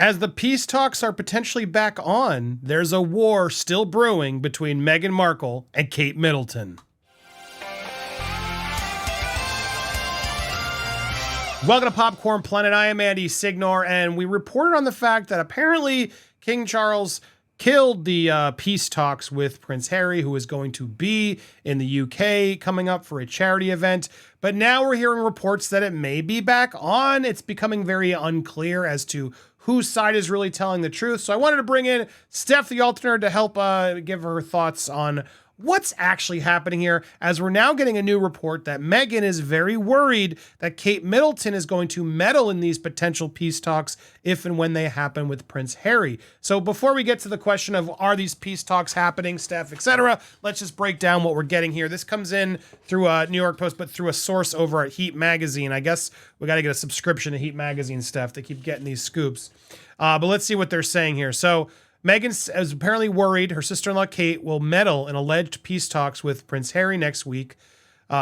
As the peace talks are potentially back on, there's a war still brewing between Meghan Markle and Kate Middleton. Welcome to Popcorn Planet. I am Andy Signor, and we reported on the fact that apparently King Charles killed the peace talks with Prince Harry, who is going to be in the UK coming up for a charity event. But now we're hearing reports that it may be back on. It's becoming very unclear as to whose side is really telling the truth. So I wanted to bring in Steph, the alternate, to help give her thoughts on what's actually happening here, as we're now getting a new report that Meghan is very worried that Kate Middleton is going to meddle in these potential peace talks if and when they happen with Prince Harry. So before we get to the question of are these peace talks happening, Steph, etc., let's just break down what we're getting here. This comes in through a New York Post, but through a source over at Heat Magazine. I guess we got to get a subscription to Heat Magazine, Steph. They keep getting these scoops. But let's see what they're saying here. So Meghan is apparently worried her sister-in-law Kate will meddle in alleged peace talks with Prince Harry next week.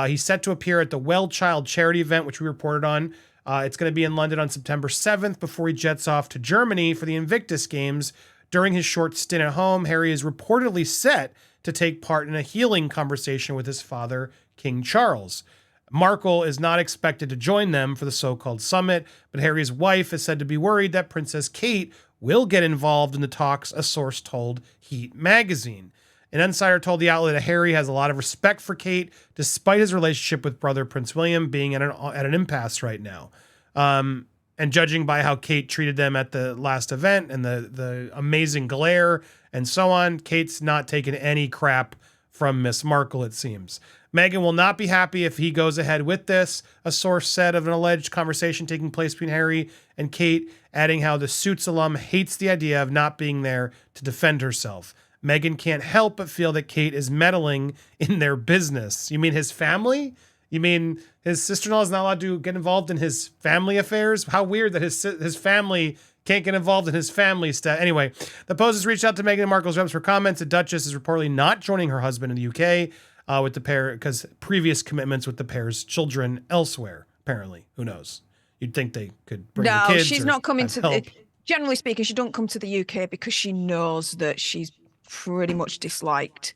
He's set to appear at the Well Child charity event, which we reported on. It's going to be in London on September 7th before he jets off to Germany for the Invictus Games. During his short stint at home, Harry is reportedly set to take part in a healing conversation with his father, King Charles. Markle is not expected to join them for the so-called summit, but Harry's wife is said to be worried that Princess Kate will get involved in the talks, a source told Heat Magazine. An insider told the outlet that Harry has a lot of respect for Kate, despite his relationship with brother Prince William being at an impasse right now. And judging by how Kate treated them at the last event and the amazing glare and so on, Kate's not taking any crap from Miss Markle, it seems. Meghan will not be happy if he goes ahead with this, a source said of an alleged conversation taking place between Harry and Kate, adding how the Suits alum hates the idea of not being there to defend herself. Meghan can't help but feel that Kate is meddling in their business. You mean his family? You mean his sister-in-law is not allowed to get involved in his family affairs? How weird that his family can't get involved in his family stuff. Anyway, the Post has reached out to Meghan Markle's reps for comments. The Duchess is reportedly not joining her husband in the UK with the pair because previous commitments with the pair's children elsewhere. Apparently, who knows? You'd think they could bring the kids. No, she's not coming to the. Generally speaking, she don't come to the UK because she knows that she's pretty much disliked.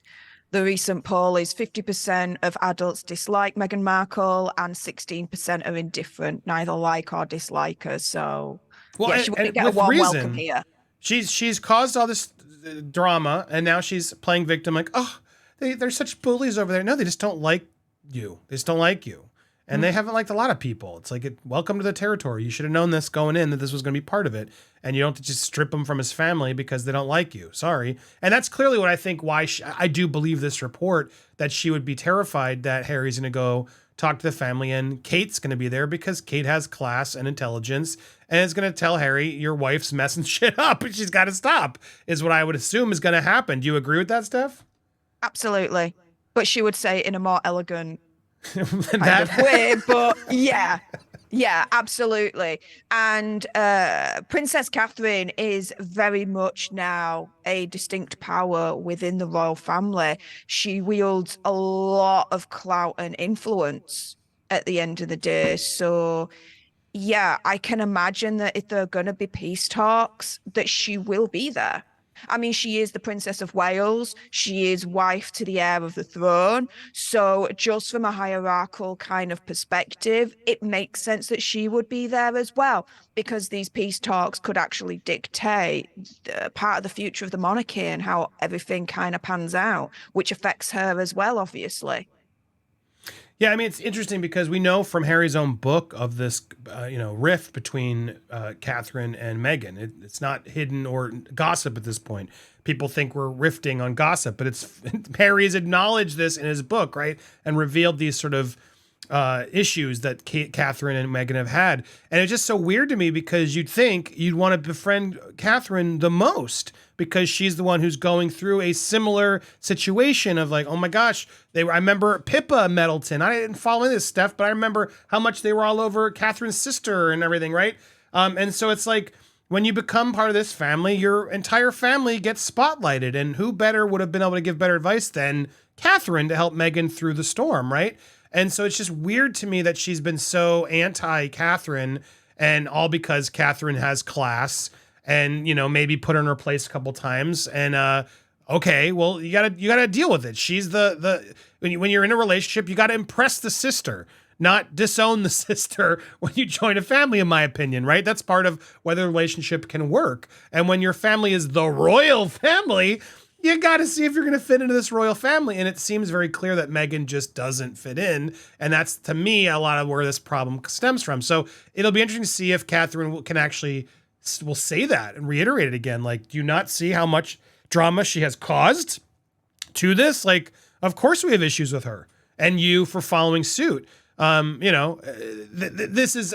The recent poll is 50% of adults dislike Meghan Markle and 16% are indifferent, neither like or dislike her. So, well, yeah, she wouldn't get a warm welcome here. She's caused all this drama, and now she's playing victim. Like, oh, they're such bullies over there. No, they just don't like you. They just don't like you. And they haven't liked a lot of people. It's like, welcome to the territory. You should have known this going in, that this was going to be part of it. And you don't just strip him from his family because they don't like you. Sorry. And that's clearly what I think why I do believe this report, that she would be terrified that Harry's going to go talk to the family and Kate's going to be there because Kate has class and intelligence and is going to tell Harry, your wife's messing shit up and she's got to stop, is what I would assume is going to happen. Do you agree with that, Steph? Absolutely. But she would say it in a more elegant kind of way, but yeah, absolutely. And Princess Catherine is very much now a distinct power within the royal family. She wields a lot of clout and influence at the end of the day. So yeah, I can imagine that if there are going to be peace talks, that she will be there. I mean, she is the Princess of Wales. She is wife to the heir of the throne. So just from a hierarchical kind of perspective, it makes sense that she would be there as well, because these peace talks could actually dictate part of the future of the monarchy and how everything kind of pans out, which affects her as well, obviously. Yeah, I mean, it's interesting because we know from Harry's own book of this, rift between Catherine and Meghan. It's not hidden or gossip at this point. People think we're rifting on gossip, but Harry's acknowledged this in his book, right? And revealed these sort of issues that Catherine and Meghan have had. And it's just so weird to me because you'd think you'd want to befriend Catherine the most because she's the one who's going through a similar situation of like, oh my gosh, I remember Pippa Middleton. I didn't follow this stuff, but I remember how much they were all over Catherine's sister and everything, right? And so it's like, when you become part of this family, your entire family gets spotlighted. And who better would have been able to give better advice than Catherine to help Meghan through the storm, right? And so it's just weird to me that she's been so anti-Catherine, and all because Catherine has class and, maybe put her in her place a couple times. And, okay, well, you gotta deal with it. She's when you're in a relationship, you gotta impress the sister, not disown the sister when you join a family, in my opinion, right? That's part of whether a relationship can work. And when your family is the royal family, you got to see if you're going to fit into this royal family. And it seems very clear that Meghan just doesn't fit in. And that's, to me, a lot of where this problem stems from. So it'll be interesting to see if Catherine can actually will say that and reiterate it again. Like, do you not see how much drama she has caused to this? Like, of course we have issues with her and you for following suit. This is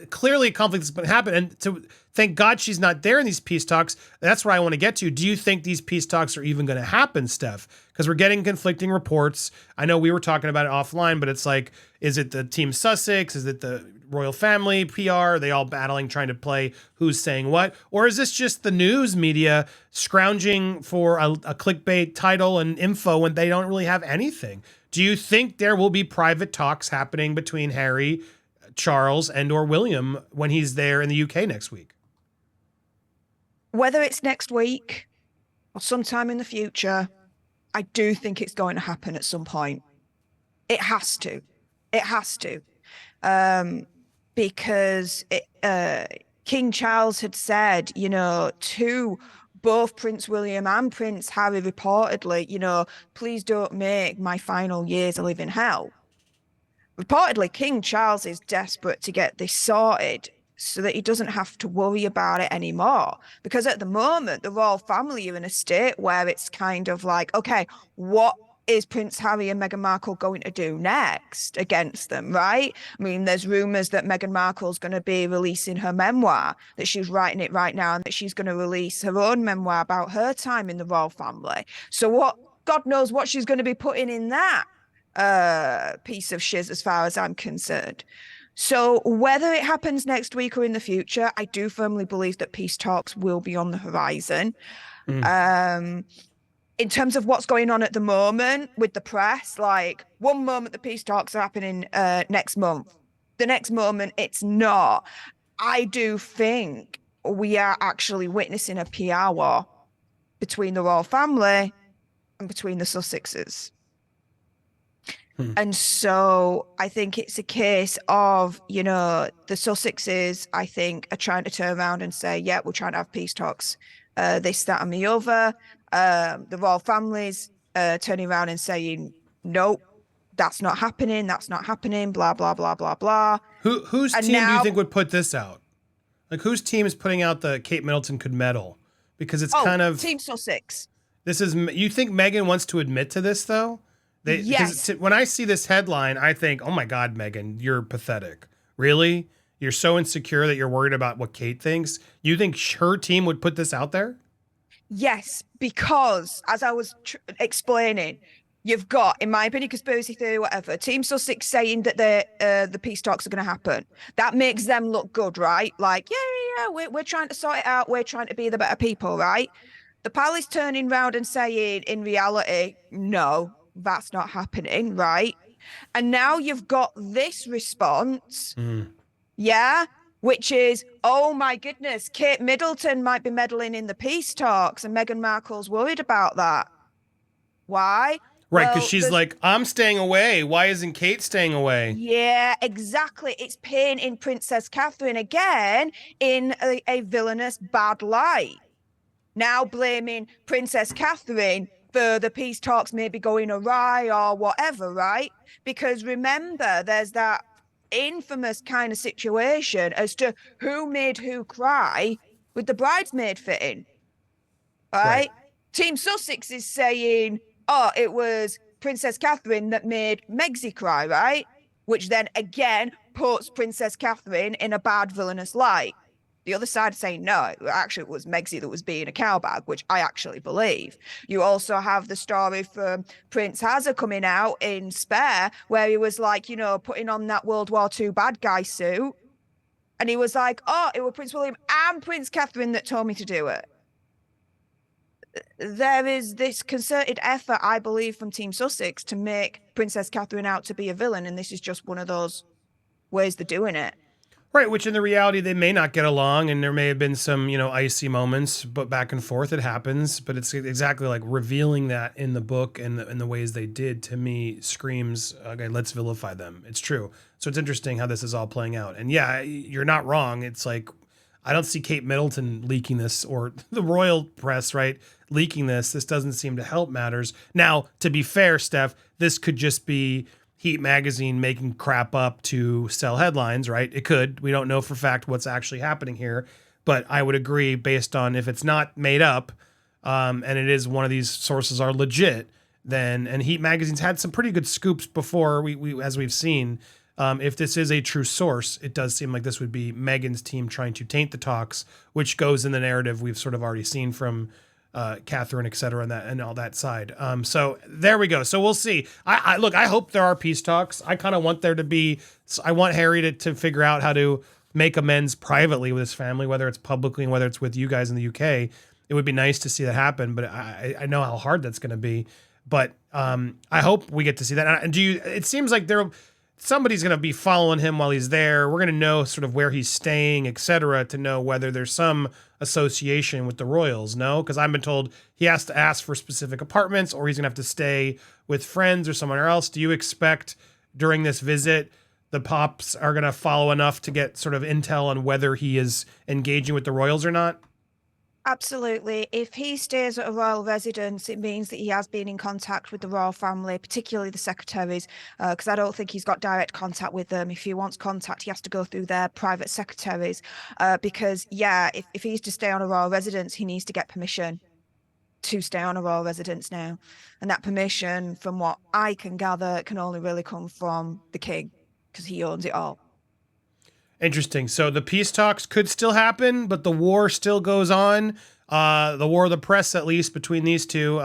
clearly a conflict that's been happening, and to thank God she's not there in these peace talks. That's where I want to get to. Do you think these peace talks are even going to happen, Steph? Because we're getting conflicting reports. I know we were talking about it offline, but it's like, is it the Team Sussex? Is it the royal family PR? Are they all battling, trying to play who's saying what? Or is this just the news media scrounging for a clickbait title and info when they don't really have anything? Do you think there will be private talks happening between Harry, Charles, and or William when he's there in the UK next week? Whether it's next week or sometime in the future, I do think it's going to happen at some point. It has to. It has to. Because King Charles had said, to both Prince William and Prince Harry reportedly, please don't make my final years a living hell. Reportedly, King Charles is desperate to get this sorted so that he doesn't have to worry about it anymore. Because at the moment, the royal family are in a state where it's kind of like, okay, what is Prince Harry and Meghan Markle going to do next against them, right? I mean, there's rumors that Meghan Markle's going to be releasing her memoir, that she's writing it right now, and that she's going to release her own memoir about her time in the royal family. So God knows what she's going to be putting in that piece of shiz as far as I'm concerned. So whether it happens next week or in the future, I do firmly believe that peace talks will be on the horizon. In terms of what's going on at the moment with the press, like one moment the peace talks are happening next month, the next moment it's not. I do think we are actually witnessing a PR war between the royal family and between the Sussexes. And so I think it's a case of, the Sussexes, I think, are trying to turn around and say, yeah, we're trying to have peace talks, this, that, and the other. The royal families turning around and saying, nope, that's not happening, blah, blah, blah, blah, blah. Whose team do you think would put this out? Like, whose team is putting out the Kate Middleton could meddle? Because it's kind of... Team Sussex. You think Meghan wants to admit to this, though? Yes. When I see this headline, I think, oh my God, Meghan, you're pathetic. Really? You're so insecure that you're worried about what Kate thinks? You think her team would put this out there? Yes, because as I was explaining, you've got, in my opinion, conspiracy theory, whatever, Team Sussex saying that the peace talks are going to happen. That makes them look good, right? Like, yeah, we're trying to sort it out. We're trying to be the better people, right? The palace turning round and saying, in reality, no, that's not happening, right? And now you've got this response, yeah, which is, oh my goodness, Kate Middleton might be meddling in the peace talks, and Meghan Markle's worried about that. Why? Right, because she's like, I'm staying away. Why isn't Kate staying away? Yeah, exactly. It's painting Princess Catherine again in a villainous, bad light. Now blaming Princess Catherine for the peace talks maybe going awry or whatever, right? Because remember, there's that infamous kind of situation as to who made who cry with the bridesmaid fitting, right? Team Sussex is saying, oh, it was Princess Catherine that made Megsy cry, right? Which then again puts Princess Catherine in a bad villainous light. The other side saying, no, actually it was Megsy that was being a cowbag, which I actually believe. You also have the story from Prince Hazard coming out in Spare, where he was like, putting on that World War II bad guy suit. And he was like, oh, it was Prince William and Prince Catherine that told me to do it. There is this concerted effort, I believe, from Team Sussex to make Princess Catherine out to be a villain. And this is just one of those ways they're doing it. Right, which in the reality, they may not get along and there may have been some, icy moments, but back and forth it happens. But it's exactly like revealing that in the book and the ways they did, to me, screams, okay, let's vilify them. It's true. So it's interesting how this is all playing out. And yeah, you're not wrong. It's like, I don't see Kate Middleton leaking this or the royal press, right, leaking this. This doesn't seem to help matters. Now, to be fair, Steph, this could just be Heat magazine making crap up to sell headlines, right? It could. We don't know for fact what's actually happening here, but I would agree based on if it's not made up, and it is one of these sources are legit, then, and Heat magazine's had some pretty good scoops before, we as we've seen. If this is a true source, it does seem like this would be Meghan's team trying to taint the talks, which goes in the narrative we've sort of already seen from Catherine, et cetera, and all that side. So there we go. So we'll see. I look, I hope there are peace talks. I kind of want there to be, I want Harry to figure out how to make amends privately with his family, whether it's publicly and whether it's with you guys in the UK. It would be nice to see that happen, but I know how hard that's going to be. But I hope we get to see that. And it seems like somebody's going to be following him while he's there. We're going to know sort of where he's staying, et cetera, to know whether there's some association with the royals. No, because I've been told he has to ask for specific apartments or he's going to have to stay with friends or someone else. Do you expect during this visit the Pops are going to follow enough to get sort of intel on whether he is engaging with the royals or not? Absolutely. If he stays at a royal residence, it means that he has been in contact with the royal family, particularly the secretaries, because I don't think he's got direct contact with them. If he wants contact, he has to go through their private secretaries, because, yeah, if he's to stay on a royal residence, he needs to get permission to stay on a royal residence now. And that permission, from what I can gather, can only really come from the king, because he owns it all. Interesting. So the peace talks could still happen, but the war still goes on. The war of the press, at least, between these two,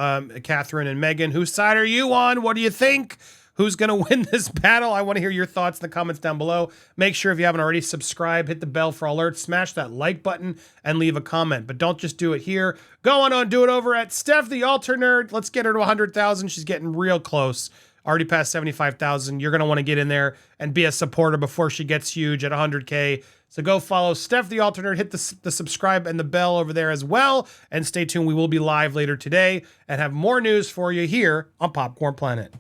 Catherine and Meghan. Whose side are you on? What do you think? Who's going to win this battle? I want to hear your thoughts in the comments down below. Make sure if you haven't already, subscribe, hit the bell for alerts, smash that like button, and leave a comment. But don't just do it here. Go on and do it over at Steph the Alter Nerd. Let's get her to 100,000. She's getting real close. Already past 75,000. You're going to want to get in there and be a supporter before she gets huge at 100K. So go follow Steph the Alter Nerd. Hit the subscribe and the bell over there as well. And stay tuned. We will be live later today and have more news for you here on Popcorn Planet.